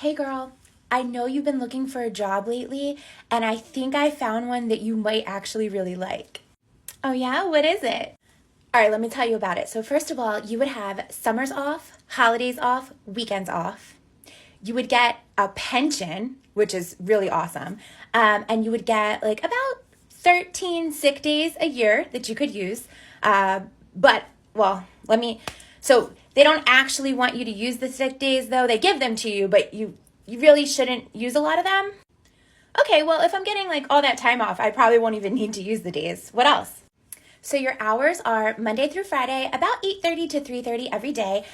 Hey girl, I know you've been looking for a job lately, and I think I found one that you might actually really like. Oh yeah? What is it? All right, let me tell you about it. So first of all, you would have summers off, holidays off, weekends off. You would get a pension, which is really awesome. And you would get like about 13 sick days a year that you could use. But, well, so they don't actually want you to use the sick days though. They give them to you, but you really shouldn't use a lot of them. Okay, well, if I'm getting like all that time off, I probably won't even need to use the days. What else? So your hours are Monday through Friday, about 8:30 to 3:30 every day,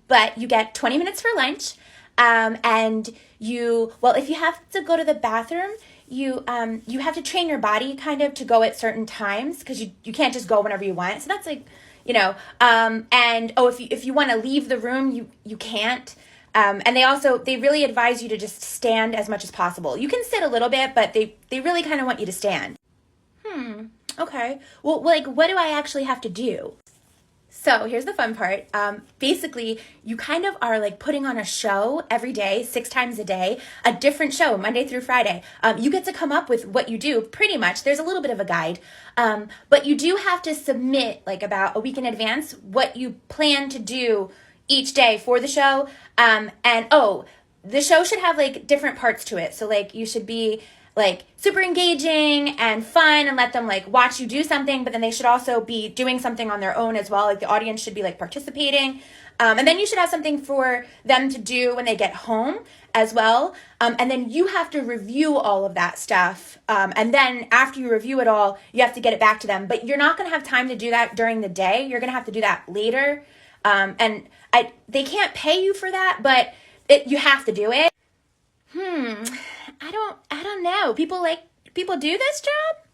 but you get 20 minutes for lunch, and if you have to go to the bathroom, you have to train your body kind of to go at certain times because you can't just go whenever you want. So that's like, if you want to leave the room, you can't. And they really advise you to just stand as much as possible. You can sit a little bit, but they really kind of want you to stand. Okay. Well, like, what do I actually have to do? So here's the fun part. Basically, you kind of are like putting on a show every day, 6 times a day, a different show, Monday through Friday. You get to come up with what you do pretty much. There's a little bit of a guide. But you do have to submit like about a week in advance what you plan to do each day for the show. The show should have like different parts to it. So like you should be like super engaging and fun and let them like watch you do something, but then they should also be doing something on their own as well. Like the audience should be like participating. And then you should have something for them to do when they get home as well. And then you have to review all of that stuff. And then after you review it all, you have to get it back to them. But you're not going to have time to do that during the day. You're going to have to do that later. They can't pay you for that, but you have to do it. I don't know. People do this job?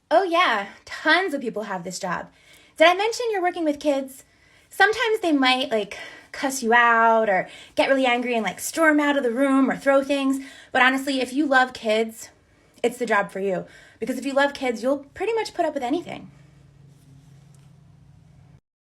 Oh yeah, tons of people have this job. Did I mention you're working with kids? Sometimes they might like cuss you out or get really angry and like storm out of the room or throw things. But honestly, if you love kids, it's the job for you. Because if you love kids, you'll pretty much put up with anything.